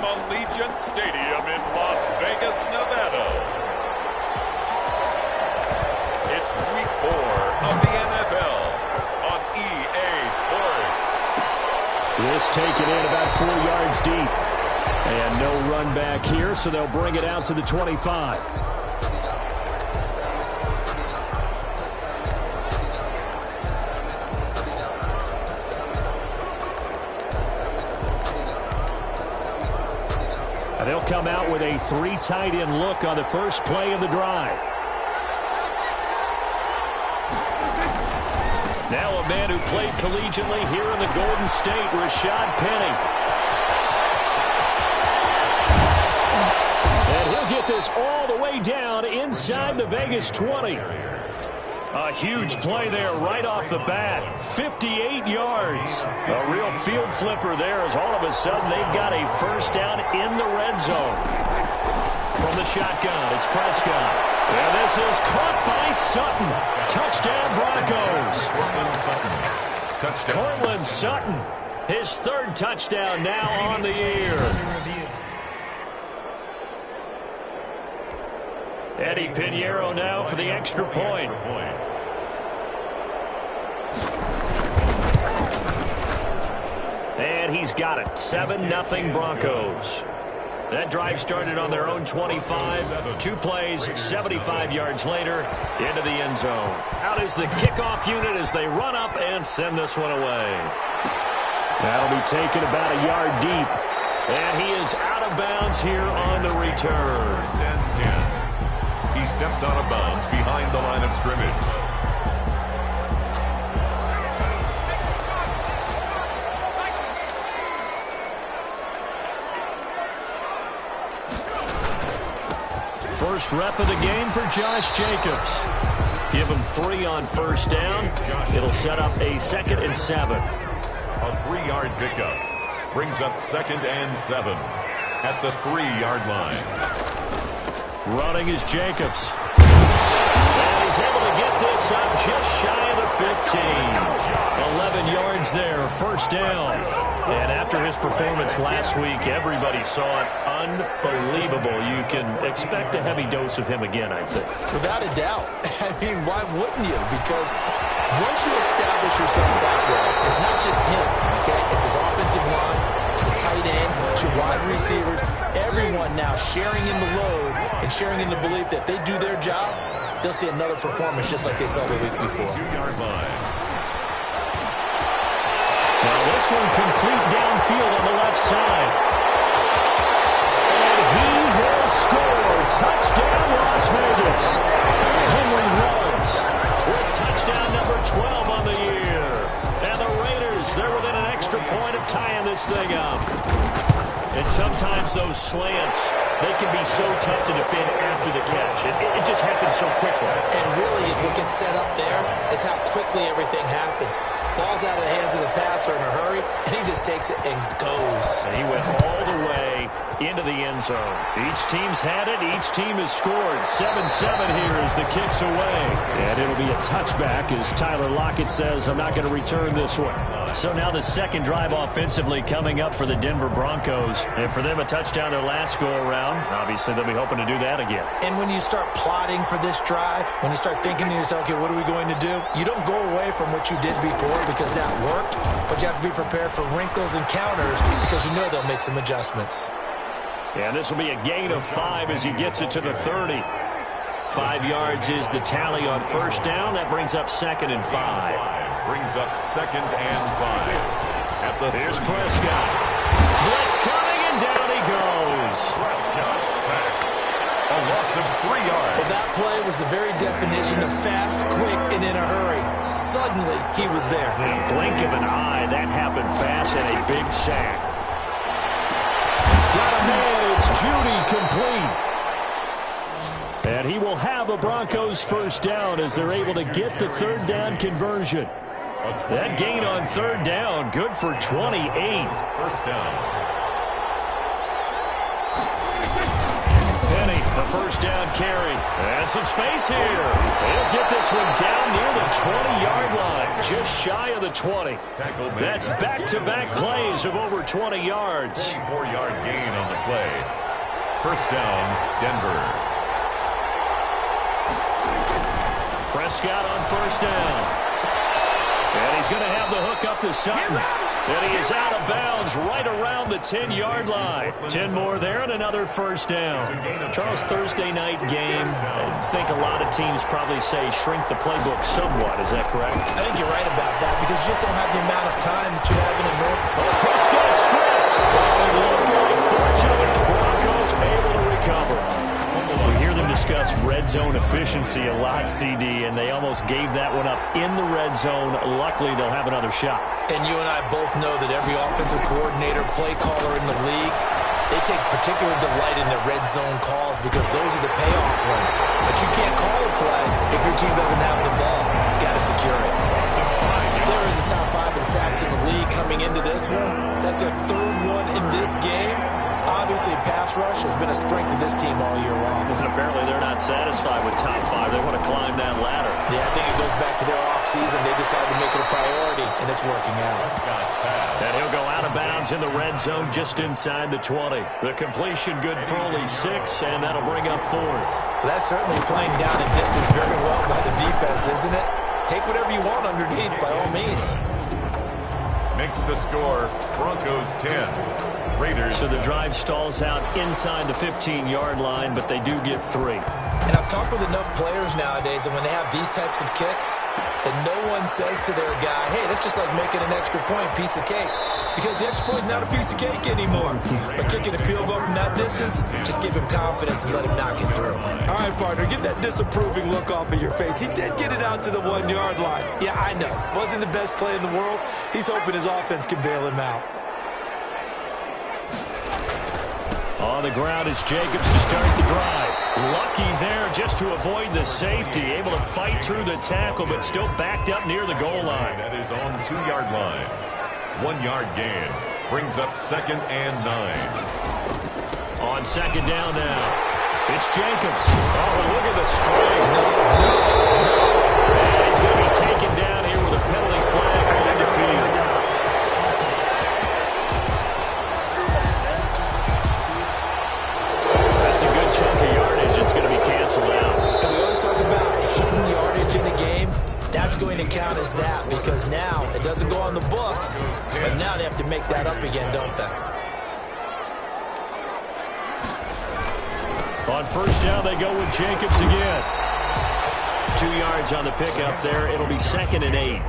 Allegiant Stadium in Las Vegas, Nevada. It's Week 4 of the NFL on EA Sports. This taken in about 4 yards deep. And no run back here, so they'll bring it out to the 25. They'll come out with a 3 tight end look on the first play of the drive. Now a man who played collegiately here in the Golden State, Rashad Penny. And he'll get this all the way down inside the Vegas 20. A huge play there right off the bat. 58 yards. A real field flipper there as all of a sudden they've got a first down in the red zone. From the shotgun, it's Prescott. And this is caught by Sutton. Touchdown Broncos. Cortland Sutton. His 3rd touchdown now on the year. Eddie Pinheiro now for the extra point. And he's got it. 7-0 Broncos. That drive started on their own 25. 2 plays, 75 yards later, into the end zone. Out is the kickoff unit as they run up and send this one away. That'll be taken about a yard deep. And he is out of bounds here on the return. 10. He steps out of bounds behind the line of scrimmage. First rep of the game for Josh Jacobs. Give him 3 on first down. It'll set up a 2nd and 7. A 3-yard pickup brings up 2nd and 7 at the 3-yard line. Running is Jacobs. And he's able to get this up just shy of the 15. 11 yards there, first down. And after his performance last week, everybody saw it. Unbelievable. You can expect a heavy dose of him again, I think. Without a doubt. I mean, why wouldn't you? Because once you establish yourself that way, it's not just him, okay? It's his offensive line, it's the tight end, it's your wide receivers, everyone now sharing in the load and sharing in the belief that they do their job, they'll see another performance just like they saw the week before. 2-yard line. Now this one complete downfield on the left side. And he will score. Touchdown, Las Vegas. Henry runs with touchdown number 12 on the year. And the Raiders, they're within an extra point of tying this thing up. And sometimes those slants, they can be so tough to defend after the catch. It just happens so quickly. And really, what gets set up there is how quickly everything happens. Ball's out of the hands of the passer in a hurry, and he just takes it and goes. And he went all the way into the end zone. Each team's had it. Each team has scored. 7-7 here as the kick's away. And it'll be a touchback as Tyler Lockett says, I'm not going to return this one. So now the second drive offensively coming up for the Denver Broncos. And for them, a touchdown their last go-around. Obviously, they'll be hoping to do that again. And when you start plotting for this drive, when you start thinking to yourself, okay, what are we going to do? You don't go away from what you did before because that worked, but you have to be prepared for wrinkles and counters because you know they'll make some adjustments. And this will be a gain of 5 as he gets it to the 30. 5 yards is the tally on first down. That brings up 2nd and 5. Brings up 2nd and 5. At the Here's Prescott. Blitz coming, and down he goes. Prescott sacked. A loss of 3 yards. Well, that play was the very definition of fast, quick, and in a hurry. Suddenly, he was there. In a blink of an eye, that happened fast and a big sack. Got a man, it's Judy complete. And he will have a Broncos first down as they're able to get the 3rd down conversion. That gain on 3rd down, good for 28. First down. Penny, the first down carry. And some space here. He'll get this one down near the 20-yard line. Just shy of the 20. That's back-to-back plays of over 20 yards. 4-yard gain on the play. First down, Denver. Prescott on first down. And he's going to have the hook up to Sutton. And he is out of bounds right around the 10-yard line. 10 more there and another first down. Charles, Thursday night game, I think a lot of teams probably say shrink the playbook somewhat. Is that correct? I think you're right about that because you just don't have the amount of time that you have in a north. Prescott stripped. Fortunately, the Broncos able to recover. We hear them discuss red zone efficiency a lot, CD, and they almost gave that one up in the red zone. Luckily, they'll have another shot. And you and I both know that every offensive coordinator, play caller in the league, they take particular delight in their red zone calls because those are the payoff ones. But you can't call a play if your team doesn't have the ball. Got to secure it. They're in the top 5 in sacks in the league coming into this one. That's their third one in this game. Obviously, pass rush has been a strength of this team all year long. And apparently, they're not satisfied with top 5. They want to climb that ladder. Yeah, I think it goes back to their offseason. They decided to make it a priority, and it's working out. And he'll go out of bounds in the red zone just inside the 20. The completion good for only 6, and that'll bring up 4th. Well, that's certainly playing down in distance very well by the defense, isn't it? Take whatever you want underneath, by all means. Makes the score, Broncos 10. Raiders. So the drive stalls out inside the 15-yard line, but they do get 3. And I've talked with enough players nowadays, and when they have these types of kicks, that no one says to their guy, hey, that's just like making an extra point, piece of cake. Because the extra point is not a piece of cake anymore. But kicking a field goal from that distance, just give him confidence and let him knock it through. All right, partner, get that disapproving look off of your face. He did get it out to the 1-yard line. Yeah, I know. Wasn't the best play in the world. He's hoping his offense can bail him out. On the ground, it's Jacobs to start the drive. Lucky there just to avoid the safety. Able to fight through the tackle, but still backed up near the goal line. That is on 2-yard line. 1-yard gain. Brings up 2nd and 9. On second down now. It's Jacobs. Oh, look at the strike. And he's going to be taken down here with a penalty flag on the field. Chunk of yardage, it's going to be canceled out. And we always talk about hidden yardage in a game. That's going to count as that because now it doesn't go on the books, but now they have to make that up again, don't they? On first down, they go with Jacobs again. 2 yards on the pickup there. It'll be 2nd and 8.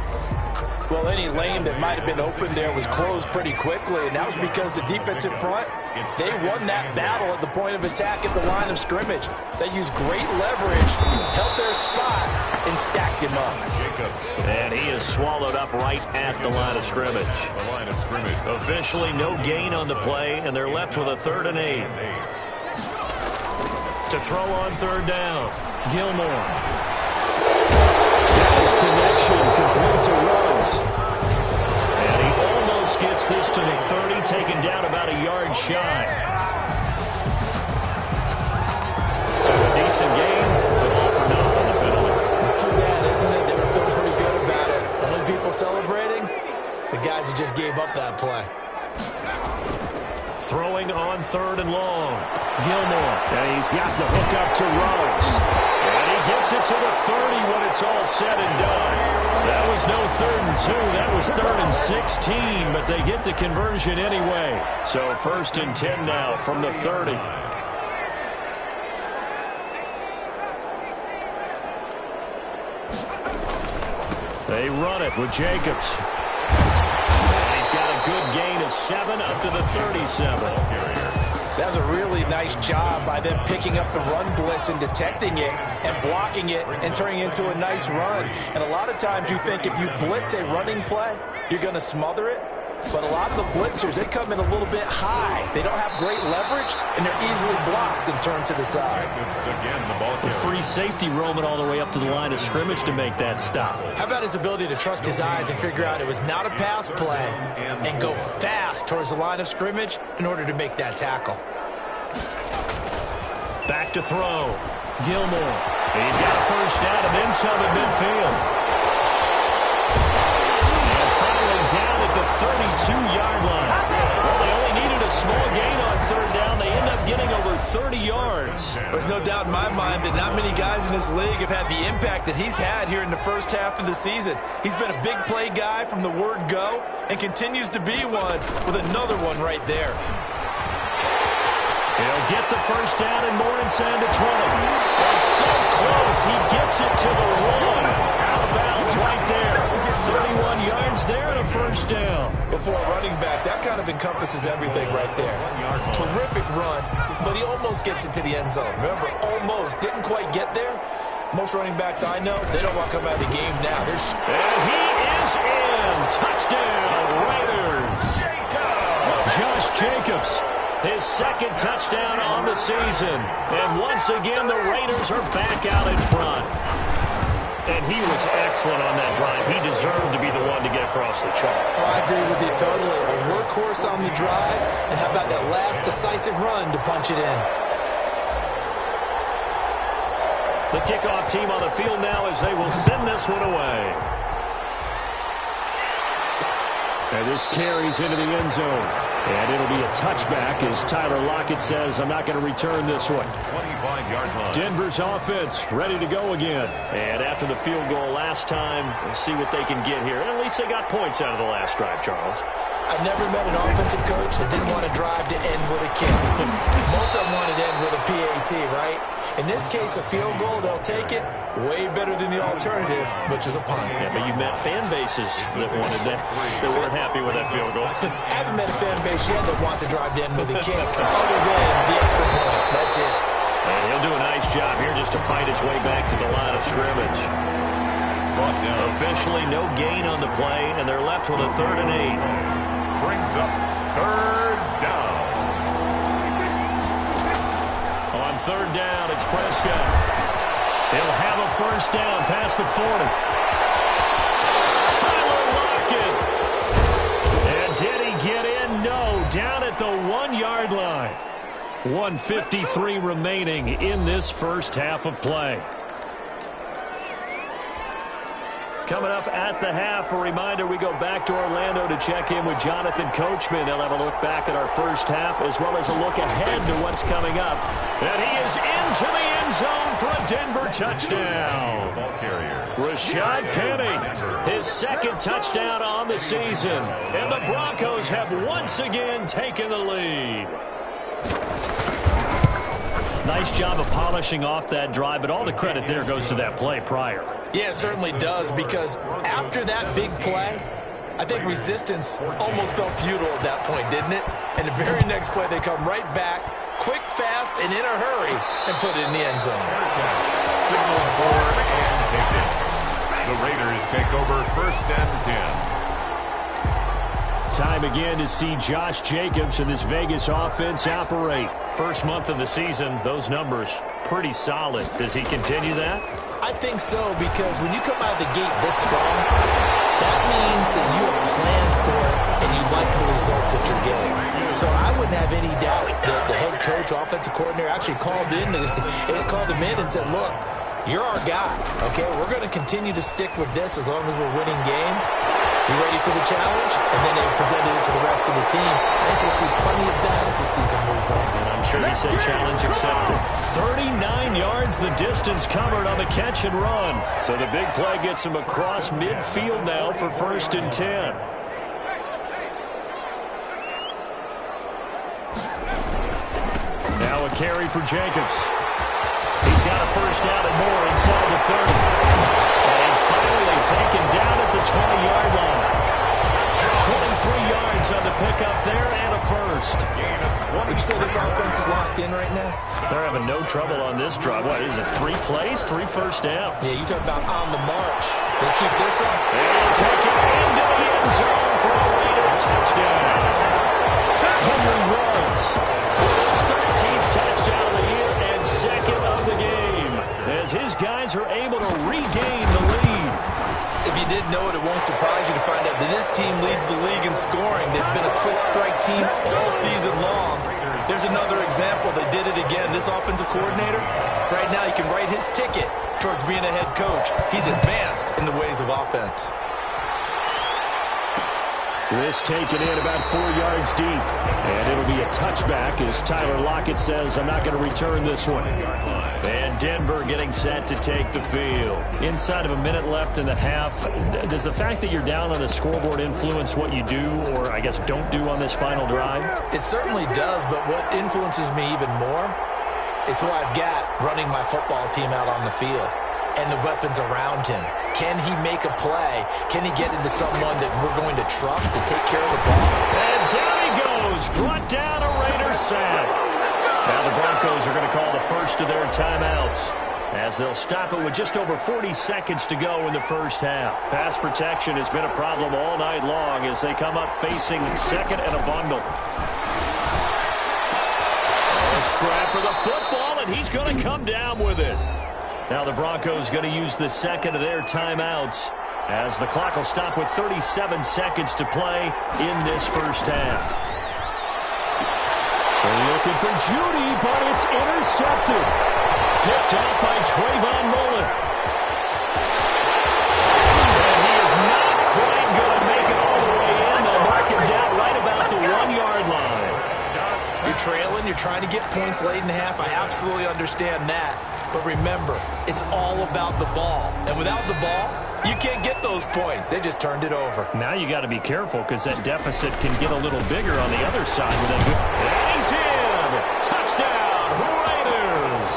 Well, any lane that might have been open there was closed pretty quickly, and that was because the defensive front, they won that battle at the point of attack at the line of scrimmage. They used great leverage, held their spot, and stacked him up. And he is swallowed up right at the line of scrimmage. Officially no gain on the play, and they're left with a 3rd and 8. To throw on 3rd down, Gilmore. His connection complete to Ruggs. And he almost gets this to the 30, taken down about a yard shy. So a decent game, but all for naught on the penalty. It's too bad, isn't it? They were feeling pretty good about it. Only people celebrating, the guys who just gave up that play. Throwing on 3rd and long. Gilmore. And he's got the hook up to Ruggs. And he gets it to the 30 when it's all said and done. That was no 3rd and 2. That was 3rd and 16, but they get the conversion anyway. So 1st and 10 now from the 30. They run it with Jacobs. And he's got a good gain of 7 up to the 37. That was a really nice job by them picking up the run blitz and detecting it and blocking it and turning it into a nice run. And a lot of times you think if you blitz a running play, you're going to smother it. But a lot of the blitzers, they come in a little bit high. They don't have great leverage, and they're easily blocked and turned to the side. The free safety roaming all the way up to the line of scrimmage to make that stop. How about his ability to trust his eyes and figure out it was not a pass play and go fast towards the line of scrimmage in order to make that tackle? Back to throw. Gilmore. He's got a first down and then some at midfield. And finally down at the 32-yard line. Well, they only needed a small gain on third down. They end up getting over 30 yards. There's no doubt in my mind that not many guys in this league have had the impact that he's had here in the first half of the season. He's been a big play guy from the word go and continues to be one with another one right there. He'll get the first down and more inside the 20. And so close, he gets it to the 1. Out of bounds right there. 31 yards there and a first down. Before a running back, that kind of encompasses everything right there. Terrific run, but he almost gets it to the end zone. Remember, almost, didn't quite get there. Most running backs I know, they don't want to come out of the game now. And he is in. Touchdown, Raiders. Josh Jacobs. His second touchdown on the season. And once again, the Raiders are back out in front. And he was excellent on that drive. He deserved to be the one to get across the chalk. Oh, I agree with you totally. A workhorse on the drive. And how about that last decisive run to punch it in? The kickoff team on the field now as they will send this one away. And this carries into the end zone. And it'll be a touchback as Tyler Lockett says, I'm not going to return this one. 25-yard line. Denver's offense ready to go again. And after the field goal last time, we'll see what they can get here. And at least they got points out of the last drive, Charles. I never met an offensive coach that didn't want to drive to end with a kick. Most of them wanted to end with a PAT, right? In this case, a field goal, they'll take it. Way better than the alternative, which is a punt. Yeah, but you've met fan bases that wanted that. They weren't happy with that field goal. I haven't met a fan base yet that wants to drive to end with a kick, other than the extra point. That's it. And he'll do a nice job here just to fight his way back to the line of scrimmage. Officially no gain on the play, and they're left with a 3rd and 8. Brings up 3rd down. On 3rd down, it's Prescott. He'll have a first down past the 40. Tyler Lockett. And did he get in? No. Down at the 1-yard line. 1:53 remaining in this first half of play. Coming up at the half, a reminder, we go back to Orlando to check in with Jonathan Coachman. He'll have a look back at our first half as well as a look ahead to what's coming up. And he is into the end zone for a Denver touchdown. Ball carrier. Rashad Penny, his second touchdown on the season. And the Broncos have once again taken the lead. Nice job of polishing off that drive, but all the credit there goes to that play prior. Yeah, it certainly does, because after that big play, I think resistance almost felt futile at that point, didn't it? And the very next play, they come right back, quick, fast, and in a hurry, and put it in the end zone. Signal for and taken. The Raiders take over 1st and 10. Time again to see Josh Jacobs and this Vegas offense operate. First month of the season, those numbers pretty solid. Does he continue that? I think so, because when you come out of the gate this strong, that means that you have planned for it and you like the results that you're getting. So I wouldn't have any doubt that the head coach, offensive coordinator, actually called him in and said, look, you're our guy, okay? We're going to continue to stick with this as long as we're winning games. You ready for the challenge? And then they presented it to the rest of the team. I think we'll see plenty of that as the season moves on. And I'm sure he said challenge accepted. 39 yards the distance covered on the catch and run. So the big play gets him across midfield now for 1st and 10. Now a carry for Jacobs. He's got a first down and more inside the 30. And finally taken down at the 20-yard line. 23 yards on the pickup there and a first. Would you say this offense is locked in right now? They're having no trouble on this drive. What is it, 3 plays, 3 first downs? Yeah, you talk about on the march. They keep this up. They'll take it into the end zone for a Raider touchdown. Henry Ruggs with his 13th touchdown of the year and 2nd of the game, as his guys are able to regain the lead. if you didn't know it, it won't surprise you to find out that this team leads the league in scoring. They've been a quick strike team all season long. There's another example. They did it again. This offensive coordinator, right now, he can write his ticket towards being a head coach. He's advanced in the ways of offense. This taken in about 4 yards deep. And it'll be a touchback as Tyler Lockett says, I'm not going to return this one. And Denver getting set to take the field. Inside of a minute left in the half, does the fact that you're down on the scoreboard influence what you do or, I guess, don't do on this final drive? It certainly does, but what influences me even more is who I've got running my football team out on the field and the weapons around him. Can he make a play? Can he get into someone that we're going to trust to take care of the ball? And down he goes. Brought down a Raiders sack. Now the Broncos are going to call the first of their timeouts as they'll stop it with just over 40 seconds to go in the first half. Pass protection has been a problem all night long as they come up facing second and a bundle. A scrap for the football, and he's going to come down with it. Now the Broncos going to use the second of their timeouts as the clock will stop with 37 seconds to play in this first half. They're looking for Judy, but it's intercepted. Picked off by Trayvon Mullen. And he is not quite going to make it all the way in. They'll mark him down right about the 1-yard line. You're trailing. You're trying to get points late in the half. I absolutely understand that. But remember, it's all about the ball. And without the ball, you can't get those points. They just turned it over. Now you got to be careful because that deficit can get a little bigger on the other side. With that good... And he's in! Touchdown, Raiders!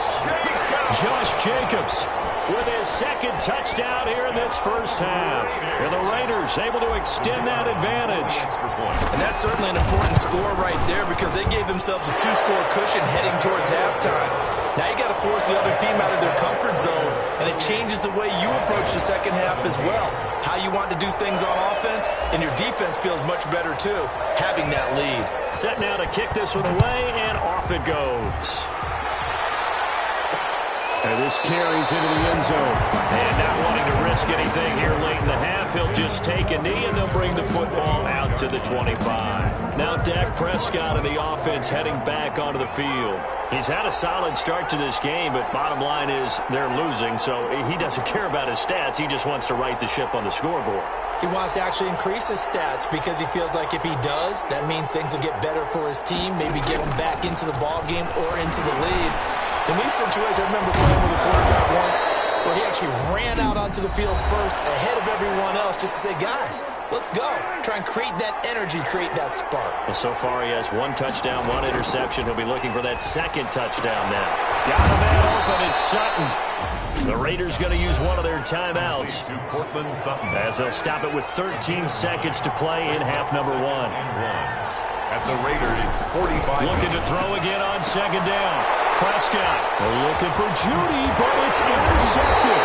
Josh Jacobs with his second touchdown here in this first half. And the Raiders able to extend that advantage. And that's certainly an important score right there because they gave themselves a 2-score cushion heading towards halftime. Now you got to force the other team out of their comfort zone, and it changes the way you approach the second half as well. How you want to do things on offense, and your defense feels much better too, having that lead. Set now to kick this one away, and off it goes. And this carries into the end zone. And not wanting to risk anything here late in the half, he'll just take a knee, and they'll bring the football out to the 25. Now Dak Prescott and the offense heading back onto the field. He's had a solid start to this game, but bottom line is they're losing, so he doesn't care about his stats. He just wants to right the ship on the scoreboard. He wants to actually increase his stats because he feels like if he does, that means things will get better for his team, maybe get him back into the ball game or into the lead. In these situations, I remember playing with a quarterback once where he actually ran out onto the field first ahead of everyone else just to say, guys, let's go. Try and create that energy, create that spark. Well, so far he has 1 touchdown, 1 interception. He'll be looking for that second touchdown now. Got a man open, it's Sutton. The Raiders going to use one of their timeouts as they'll stop it with 13 seconds to play in half number 1. At the Raiders 45. Looking to throw again on second down. Prescott looking for Judy, but it's intercepted.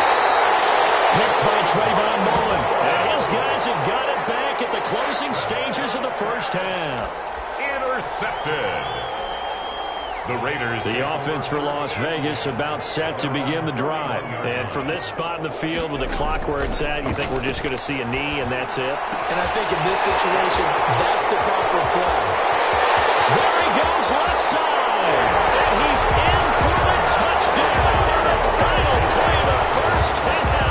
Picked by Trayvon Mullen. And his guys have got it back at the closing stages of the first half. Intercepted. The Raiders. The offense for Las Vegas about set to begin the drive. And from this spot in the field with the clock where it's at, you think we're just going to see a knee and that's it? And I think in this situation, that's the proper play. There he goes left side. And he's in for the touchdown. The final play of the first half.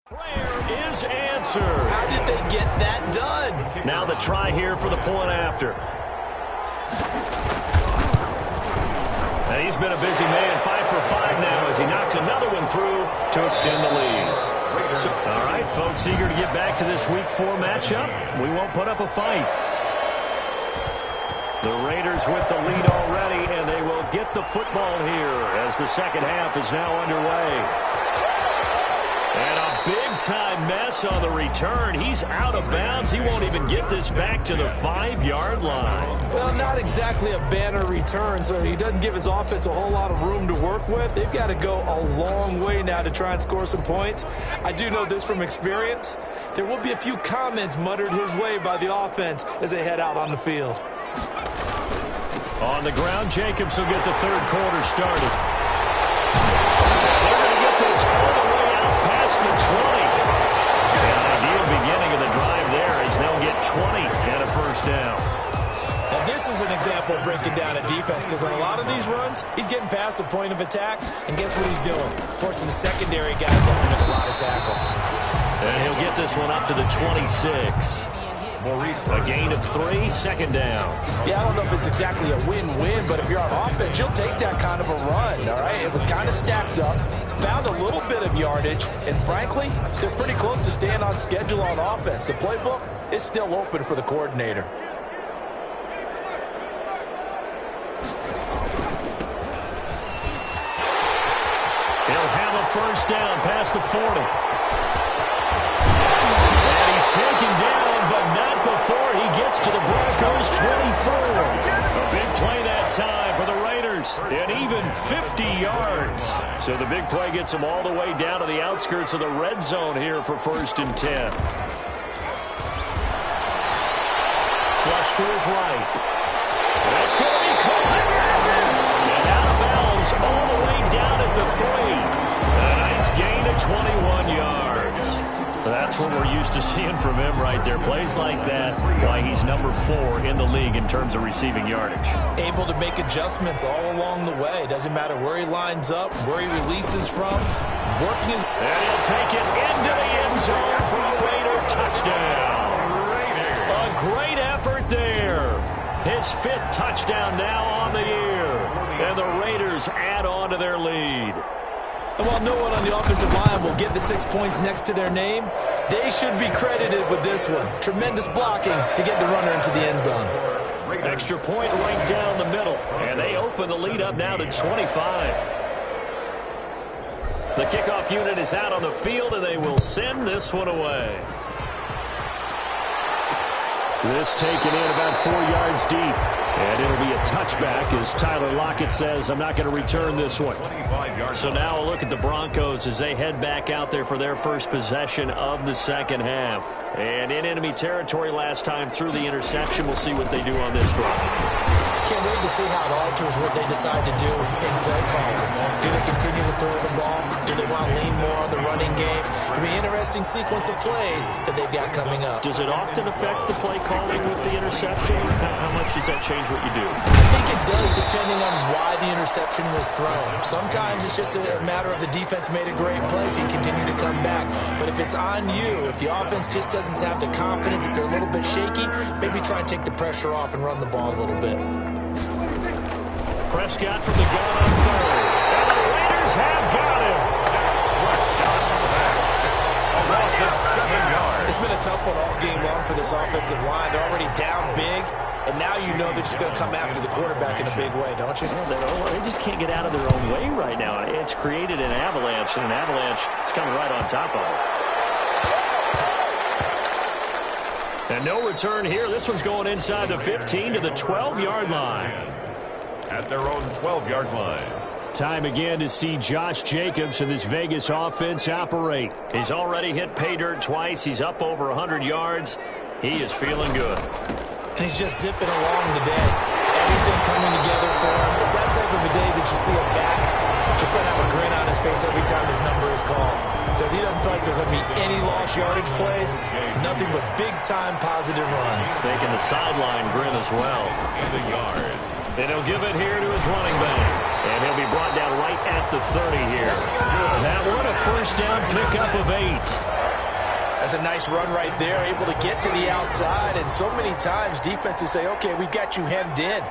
Prayer is answered. How did they get that done? Now the try here for the point after. And he's been a busy man, 5 for 5 now as he knocks another one through to extend the lead. So, all right, folks, eager to get back to this Week 4 matchup. We won't put up a fight. The Raiders with the lead already, and they will get the football here as the second half is now underway. And a big-time mess on the return. He's out of bounds. He won't even get this back to the 5-yard line. Well, not exactly a banner return, so he doesn't give his offense a whole lot of room to work with. They've got to go a long way now to try and score some points. I do know this from experience. There will be a few comments muttered his way by the offense as they head out on the field. On the ground, Jacobs will get the third quarter started. The 20. An ideal beginning of the drive there as they'll get 20 and a first down. Now this is an example of breaking down a defense because on a lot of these runs, he's getting past the point of attack, and guess what he's doing? Forcing the secondary guys to have to make a lot of tackles. And he'll get this one up to the 26. A gain of 3, second down. Yeah, I don't know if it's exactly a win-win, but if you're on offense, you'll take that kind of a run, all right? It was kind of stacked up, found a little bit of yardage, and frankly, they're pretty close to staying on schedule on offense. The playbook is still open for the coordinator. He'll have a first down past the 40. And he's taken down, but not before he gets to the Broncos' 24. A big play that time for the Raiders. And even 50 yards. So the big play gets them all the way down to the outskirts of the red zone here for 1st and 10. Flush to his right. That's going to be caught. And out of bounds all the way down at the 3. A nice gain of 21 yards. That's what we're used to seeing from him right there. Plays like that, why he's number 4 in the league in terms of receiving yardage. Able to make adjustments all along the way. Doesn't matter where he lines up, where he releases from. Working his... And he'll take it into the end zone for a Raider touchdown. A great effort there. His 5th touchdown now on the year. And the Raiders add on to their lead. And while no one on the offensive line will get the 6 points next to their name, they should be credited with this one. Tremendous blocking to get the runner into the end zone. Extra point right down the middle. And they open the lead up now to 25. The kickoff unit is out on the field, and they will send this one away. This taken in about 4 yards deep. And it'll be a touchback as Tyler Lockett says, I'm not going to return this one. So now a look at the Broncos as they head back out there for their first possession of the second half. And in enemy territory last time through the interception. We'll see what they do on this drive. Can't wait to see how it alters what they decide to do in play calling. Do they continue to throw the ball? Do they want to lean more on the running game? It'll be an interesting sequence of plays that they've got coming up. Does it often affect the play calling with the interception? How much does that change what you do? I think it does depending on why the interception was thrown. Sometimes it's just a matter of the defense made a great play, so you continue to come back. But if it's on you, if the offense just doesn't have the confidence, if they're a little bit shaky, maybe try and take the pressure off and run the ball a little bit. Prescott from the gun on 3rd. And the Raiders have got him. It's been a tough one all game long for this offensive line. They're already down big, and now you know they're just going to come after the quarterback in a big way, don't you? They just can't get out of their own way right now. It's created an avalanche, and an avalanche is coming right on top of it. And no return here. This one's going inside the 15 to the 12-yard line. At their own 12-yard line. Time again to see Josh Jacobs and this Vegas offense operate. He's already hit pay dirt twice. He's up over 100 yards. He is feeling good. And he's just zipping along today. Everything coming together for him. It's that type of a day that you see him back. Just doesn't have a grin on his face every time his number is called. Because he doesn't feel like there are going to be any lost yardage plays. Nothing but big-time positive runs. Making the sideline grin as well. In the yard. And he'll give it here to his running back. And he'll be brought down right at the 30 here. That one a first down pickup of 8. That's a nice run right there, able to get to the outside. And so many times defenses say, okay, we've got you hemmed in.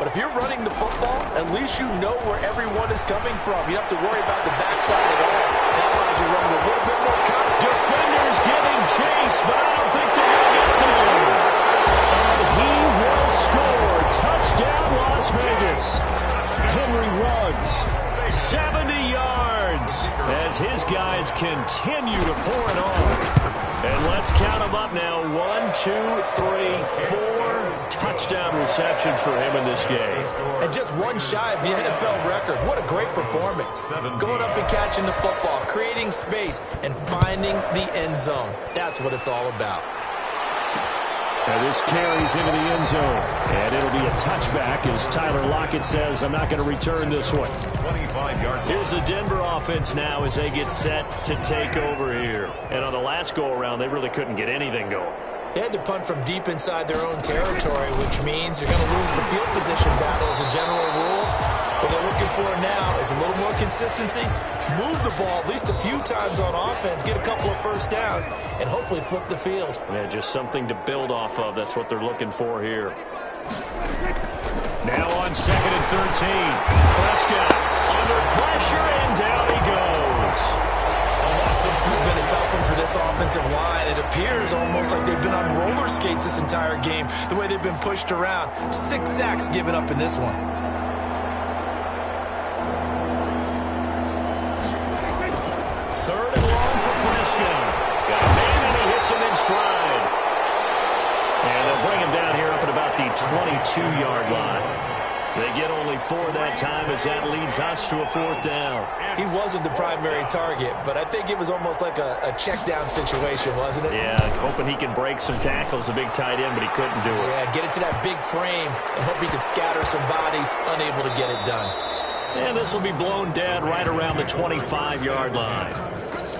But if you're running the football, at least you know where everyone is coming from. You don't have to worry about the backside at all. That allows you to run with a little bit more confidence. Defenders giving chase, but I don't think they're going to get there. And he will score. Touchdown, Las Vegas. Henry Ruggs, 70 yards as his guys continue to pour it on. And let's count them up now. 1, 2, 3, 4 touchdown receptions for him in this game. And just one shy of the NFL record. What a great performance. Going up and catching the football, creating space, and finding the end zone. That's what it's all about. Now this carries into the end zone, and it'll be a touchback as Tyler Lockett says, I'm not going to return this one. 25-yard. Here's the Denver offense now as they get set to take over here. And on the last go-around, they really couldn't get anything going. They had to punt from deep inside their own territory, which means you're going to lose the field position battle as a general rule. What they're looking for now is a little more consistency, move the ball at least a few times on offense, get a couple of first downs, and hopefully flip the field. Yeah, just something to build off of. That's what they're looking for here. Now on 2nd and 13. Prescott under pressure, and down he goes. This has been a tough one for this offensive line. It appears almost like they've been on roller skates this entire game, the way they've been pushed around. 6 sacks given up in this one. Third and long for Prescott. Got a man, and he hits him in stride. And they'll bring him down here up at about the 22-yard line. They get only 4 that time as that leads us to a 4th down. He wasn't the primary target, but I think it was almost like a check down situation, wasn't it? Yeah, hoping he can break some tackles, a big tight end, but he couldn't do it. Yeah, get it to that big frame and hope he can scatter some bodies, unable to get it done. And this will be blown dead right around the 25-yard line.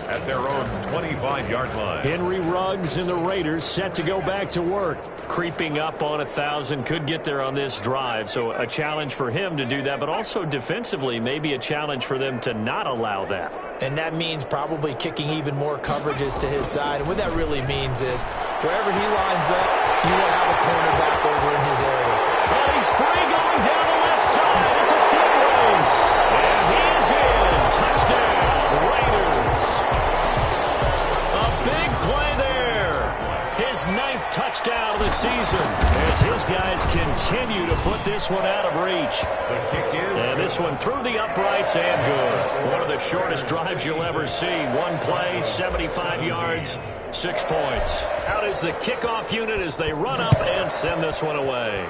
At their own 25-yard line. Henry Ruggs and the Raiders set to go back to work. Creeping up on 1,000, could get there on this drive. So a challenge for him to do that, but also defensively, maybe a challenge for them to not allow that. And that means probably kicking even more coverages to his side. And what that really means is wherever he lines up, you will have a cornerback over in his area. Well, he's free going down the left side. It's a foot race. And he is in. Touchdown, Raiders. A big play there. His 9th touchdown of the season as his guys continue to put this one out of reach. The kick is. And this one through the uprights and good. One of the shortest drives you'll ever see. One play, 75 yards, 6 points. Out is the kickoff unit as they run up and send this one away.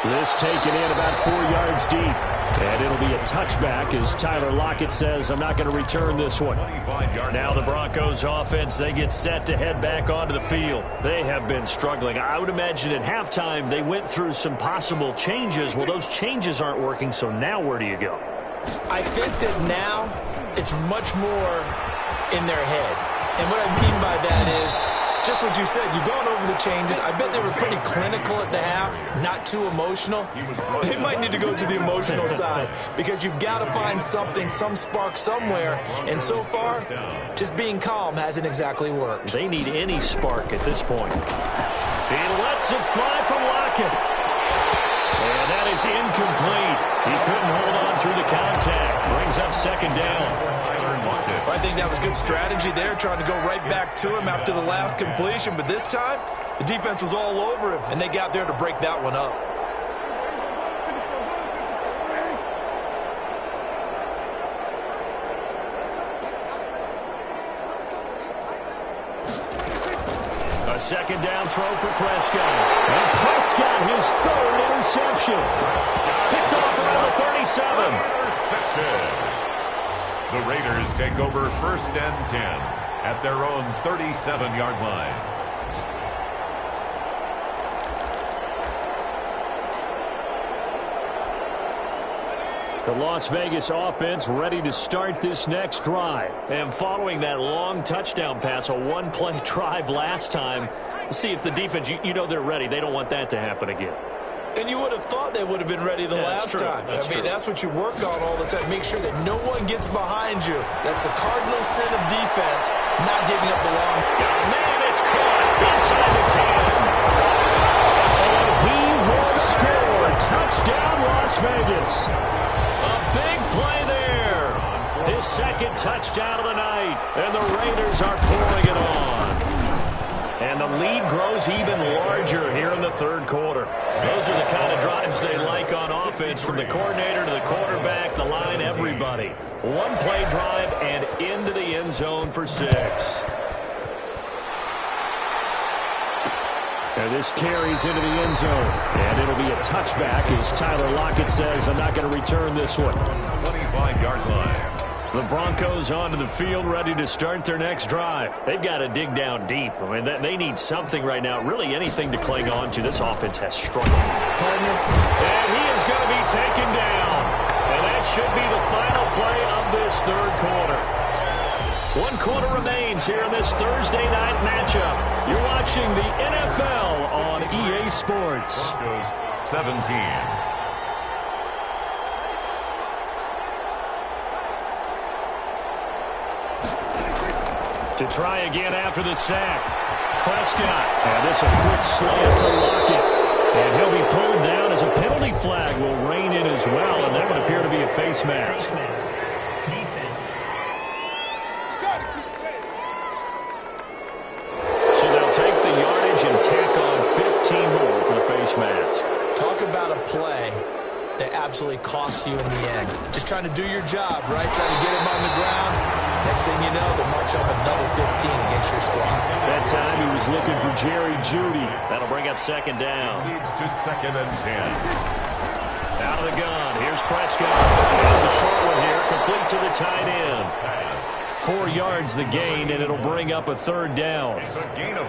This taken in about 4 yards deep. And it'll be a touchback as Tyler Lockett says, I'm not going to return this one. Now the Broncos offense, they get set to head back onto the field. They have been struggling. I would imagine at halftime they went through some possible changes. Well, those changes aren't working, so now where do you go? I think that now it's much more in their head. And what I mean by that is just what you said. You've gone over the changes. I bet they were pretty clinical at the half, not too emotional. They might need to go to the emotional side because you've got to find something, some spark somewhere. And so far, just being calm hasn't exactly worked. They need any spark at this point. He lets it fly from Lockett. And that is incomplete. He couldn't hold on through the contact. Brings up 2nd down. I think that was good strategy there, trying to go right back to him after the last completion. But this time, the defense was all over him, and they got there to break that one up. A 2nd down throw for Prescott. And Prescott, his 3rd interception. Picked off around the 37. Interception. The Raiders take over 1st and 10 at their own 37-yard line. The Las Vegas offense ready to start this next drive. And following that long touchdown pass, a one-play drive last time, see if the defense, you know they're ready. They don't want that to happen again. And you would have thought they would have been ready the last time. I mean, that's what you work on all the time. Make sure that no one gets behind you. That's the cardinal sin of defense, not giving up the long. Oh, man, it's caught inside the 10. And he will score. Touchdown, Las Vegas. A big play there. His second touchdown of the night. And the Raiders are pouring it on. And the lead grows even larger here in the third quarter. Those are the kind of drives they like on offense, from the coordinator to the quarterback, the line, everybody. One play drive and into the end zone for 6. And this carries into the end zone. And it'll be a touchback, as Tyler Lockett says, I'm not going to return this one. 25-yard line. The Broncos onto the field, ready to start their next drive. They've got to dig down deep. I mean, they need something right now, really anything to cling on to. This offense has struggled. And he is going to be taken down. And that should be the final play of this third quarter. 1 quarter remains here in this Thursday night matchup. You're watching the NFL on EA Sports. Broncos 17. To try again after the sack. Prescott. And this a quick slant to Lockett. And he'll be pulled down as a penalty flag will rein in as well. And that would appear to be a face mask. So they'll take the yardage and tack on 15 more for the face mask. Talk about a play that absolutely costs you in the end. Just trying to do your job, right? Trying to get him on the ground. Next thing you know, they'll march up another 15 against your squad. That time he was looking for Jerry Jeudy. That'll bring up second down. Leads to 2nd and 10. Out of the gun. Here's Prescott. It's a short one here, complete to the tight end. 4 yards the gain, and it'll bring up a 3rd down.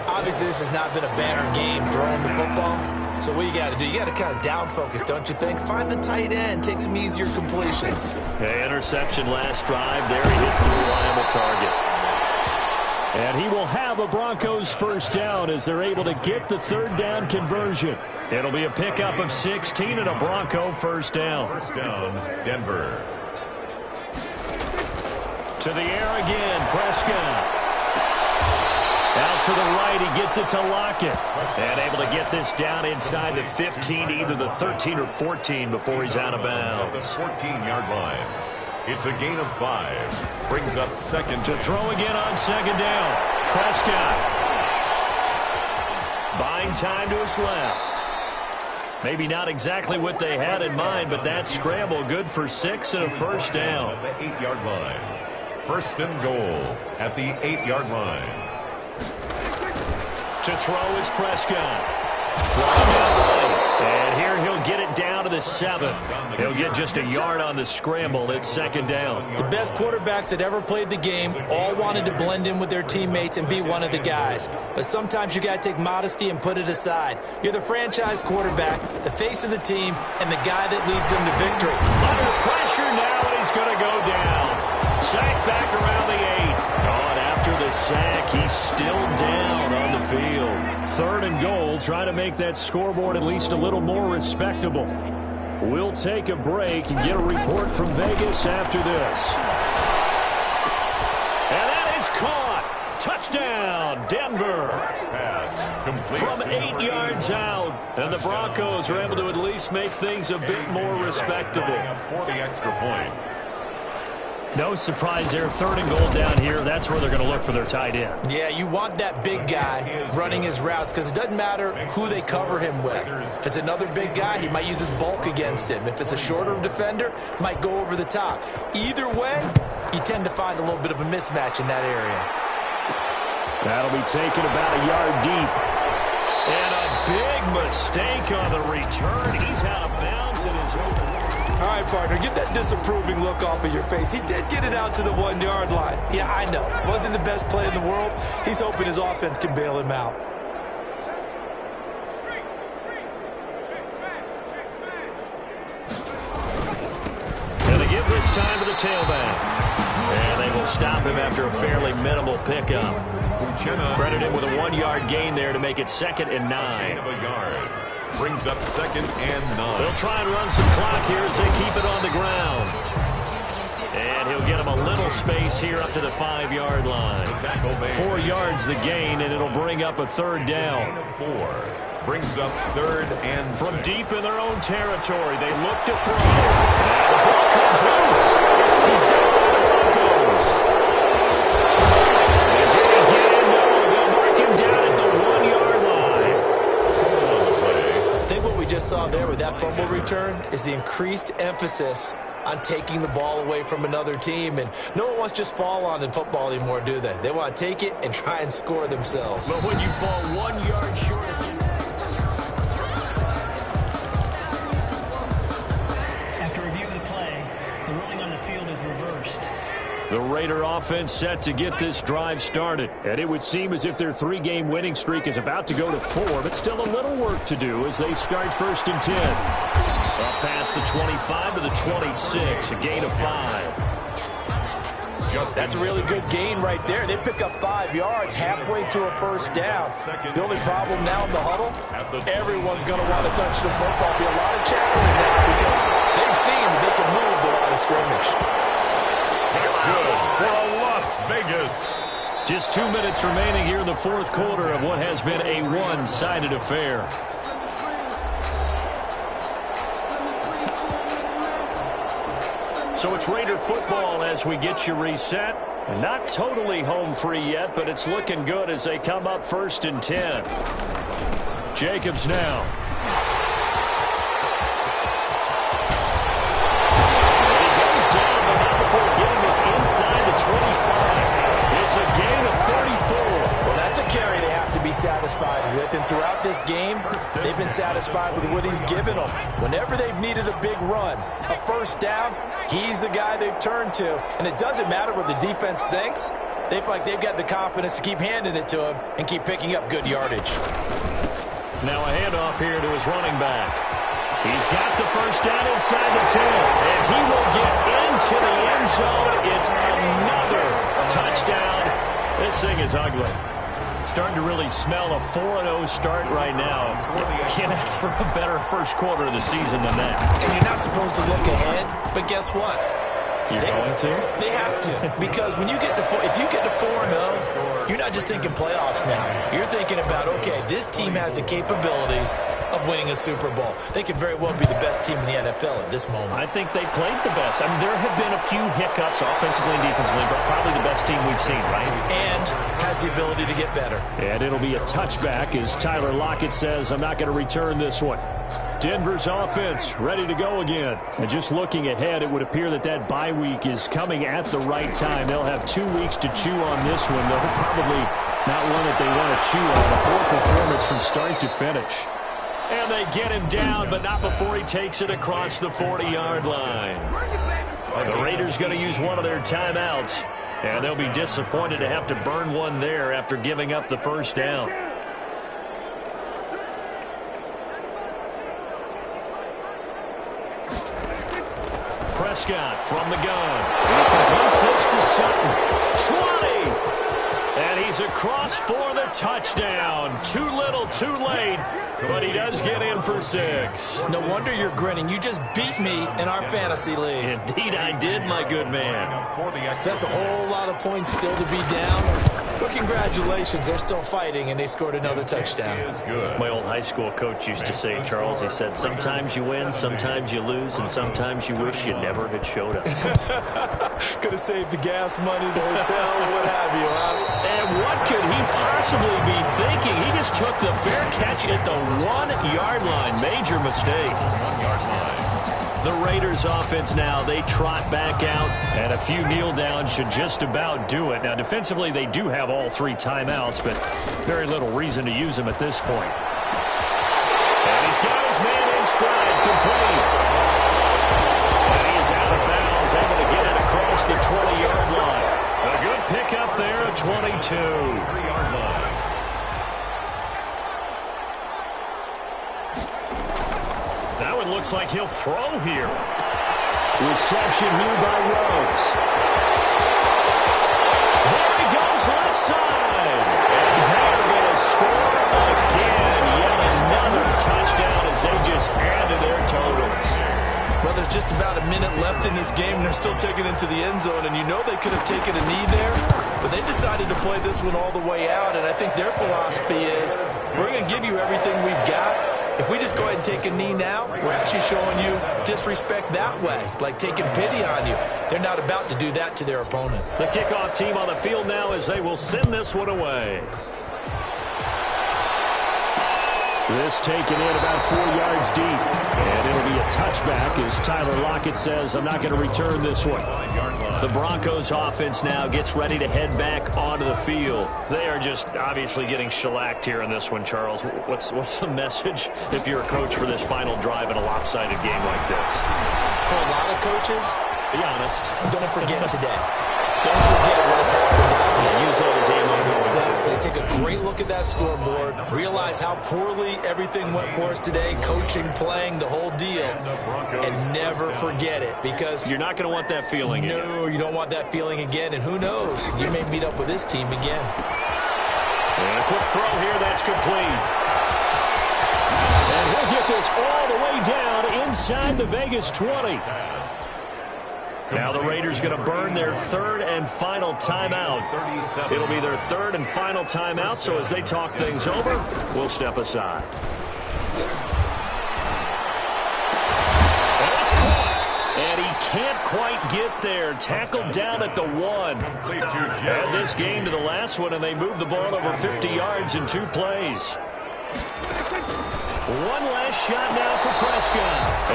Obviously, this has not been a banner game throwing the football. So what you got to do, you got to kind of down focus, don't you think? Find the tight end, take some easier completions. Okay, interception last drive. There he hits the reliable target. And he will have a Broncos first down as they're able to get the 3rd down conversion. It'll be a pickup of 16 and a Bronco first down. First down, Denver. To the air again, Prescott. Out to the right, he gets it to Lockett. And able to get this down inside the 15, either the 13 or 14 before he's out of bounds. The 14-yard line. It's a gain of 5. Brings up second. To throw again on second down. Prescott. Buying time to his left. Maybe not exactly what they had in mind, but that scramble good for 6 and a first down. At the 8-yard line. First and goal at the 8-yard line. To throw is Prescott. Flushed out right. And here he'll get it down to the 7. He'll get just a yard on the scramble at second down. The best quarterbacks that ever played the game all wanted to blend in with their teammates and be one of the guys. But sometimes you got to take modesty and put it aside. You're the franchise quarterback, the face of the team, and the guy that leads them to victory. Under pressure now, and he's going to go down. Sack back around the 8. And after the sack, he's still down on the field. 3rd and goal, trying to make that scoreboard at least a little more respectable. We'll take a break and get a report from Vegas after this. And that is caught. Touchdown, Denver. Pass complete. From 8 yards out. And the Broncos are able to at least make things a bit more respectable. For the extra point. No surprise there. 3rd and goal down here. That's where they're going to look for their tight end. Yeah, you want that big guy running his routes because it doesn't matter who they cover him with. If it's another big guy, he might use his bulk against him. If it's a shorter defender, might go over the top. Either way, you tend to find a little bit of a mismatch in that area. That'll be taken about a yard deep. And a big mistake on the return. He's out of bounds and is over. All right, partner, get that disapproving look off of your face. He did get it out to the 1-yard line. Yeah, I know. Wasn't the best play in the world. He's hoping his offense can bail him out. And they give this time to the tailback. And they will stop him after a fairly minimal pickup. Credit him with a 1-yard gain there to make it 2nd and 9. brings up 2nd and 9. They'll try and run some clock here as they keep it on the ground. And he'll get him a little space here up to the 5-yard line. 4 yards the gain, and it'll bring up a 3rd down. 4 brings up 3rd and 6. From deep in their own territory, they look to throw. And the ball comes loose. It's picked up by the Broncos. And did he get in? No, they'll mark him down at the 1-yard line. I think what we just saw there with that fumble return is the increased emphasis on taking the ball away from another team. And no one wants to just fall on in football anymore, do they? They want to take it and try and score themselves. But when you fall 1 yard short of it. After review of the play, the ruling on the field is reversed. The Raider offense set to get this drive started. And it would seem as if their 3-game winning streak is about to go to 4, but still a little work to do as they start 1st and 10. Up past the 25 to the 26, a gain of 5. That's a really good gain right there. They pick up 5 yards halfway to a 1st down. The only problem now in the huddle, everyone's going to want to touch the football. Be a lot of chattering now because they've seen that they can move the line of scrimmage. That's good for Las Vegas. Just 2 minutes remaining here in the 4th quarter of what has been a one-sided affair. So it's Raider football as we get you reset. Not totally home free yet, but it's looking good as they come up 1st and 10. Jacobs now. And he goes down, but not before getting this inside the 25. It's a gain of 34. Well, that's a carry they have to be satisfied with. And throughout this game, they've been satisfied with what he's given them. Whenever they've needed a big run, a 1st down, he's the guy they've turned to. And it doesn't matter what the defense thinks. They feel like they've got the confidence to keep handing it to him and keep picking up good yardage. Now a handoff here to his running back. He's got the 1st down inside the 10. And he will get into the end zone. It's another touchdown. This thing is ugly. Starting to really smell a 4-0 start right now. Can't ask for a better 1st quarter of the season than that. And you're not supposed to look ahead, but guess what? You're going to? They have to. Because when you get to if you get to 4-0, you're not just thinking playoffs now. You're thinking about, okay, this team has the capabilities of winning a Super Bowl. They could very well be the best team in the NFL at this moment. I think they played the best. I mean, there have been a few hiccups offensively and defensively, but probably the best team we've seen, right? And has the ability to get better. And it'll be a touchback as Tyler Lockett says, I'm not going to return this one. Denver's offense ready to go again. And just looking ahead, it would appear that that bye week is coming at the right time. They'll have 2 weeks to chew on this one. They'll probably not one that they want to chew on. A poor performance from start to finish. And they get him down, but not before he takes it across the 40-yard line. The Raiders going to use one of their timeouts. And they'll be disappointed to have to burn one there after giving up the 1st down. Prescott from the gun. He completes this to Sutton. 20! And he's across for the touchdown. Too little, too late. But he does get in for 6. No wonder you're grinning. You just beat me in our fantasy league. Indeed I did, my good man. That's a whole lot of points still to be down. But congratulations, they're still fighting, and they scored another touchdown. My old high school coach used to say, Charles, he said, sometimes you win, sometimes you lose, and sometimes you wish you never had showed up. Could have saved the gas money, the hotel, what have you, huh? And what could he possibly be thinking? He just took the fair catch at the 1-yard line. Major mistake. 1-yard line. The Raiders offense now, they trot back out, and a few kneel downs should just about do it. Now, defensively, they do have all 3 timeouts, but very little reason to use them at this point. And he's got his man in stride, complete. And he is out of bounds, able to get it across the 20-yard line. A good pickup there at 22. 3-yard line. Now it looks like he'll throw here. Reception here by Rose. There he goes left side. And they're going to score again. Yet another touchdown as there's just about a minute left in this game, and they're still taking it to the end zone, and you know they could have taken a knee there, but they decided to play this one all the way out, and I think their philosophy is, we're going to give you everything we've got. If we just go ahead and take a knee now, we're actually showing you disrespect that way, like taking pity on you. They're not about to do that to their opponent. The kickoff team on the field now as they will send this one away. This taken in about 4 yards deep. And it'll be a touchback as Tyler Lockett says, I'm not going to return this one. The Broncos offense now gets ready to head back onto the field. They are just obviously getting shellacked here in this one, Charles. What's the message if you're a coach for this final drive in a lopsided game like this? For a lot of coaches, be honest. Don't forget today. Don't forget what has happened out here. Use that as ammo. Exactly. Take a great look at that scoreboard. Realize how poorly everything went for us today. Coaching, playing, the whole deal. And never forget it, because you're not going to want that feeling again. No, you don't want that feeling again. And who knows? You may meet up with this team again. And a quick throw here. That's complete. And he'll get this all the way down inside the Vegas 20. Now the Raiders going to burn their third and final timeout. It'll be their third and final timeout, so as they talk things over, we'll step aside. And it's caught. And he can't quite get there. Tackled down at the 1. Add this game to the last one, and they move the ball over 50 yards in 2 plays. One last shot now for Prescott.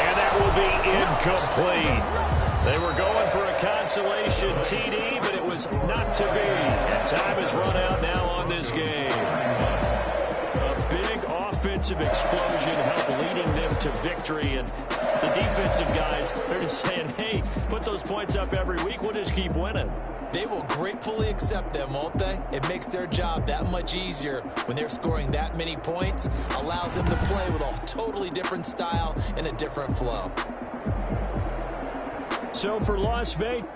And that will be incomplete. They were going for a consolation TD, but it was not to be. And time has run out now on this game. A big offensive explosion helped leading them to victory. And the defensive guys, they're just saying, hey, put those points up every week. We'll just keep winning. They will gratefully accept them, won't they? It makes their job that much easier when they're scoring that many points. Allows them to play with a totally different style and a different flow. So for Las Vegas.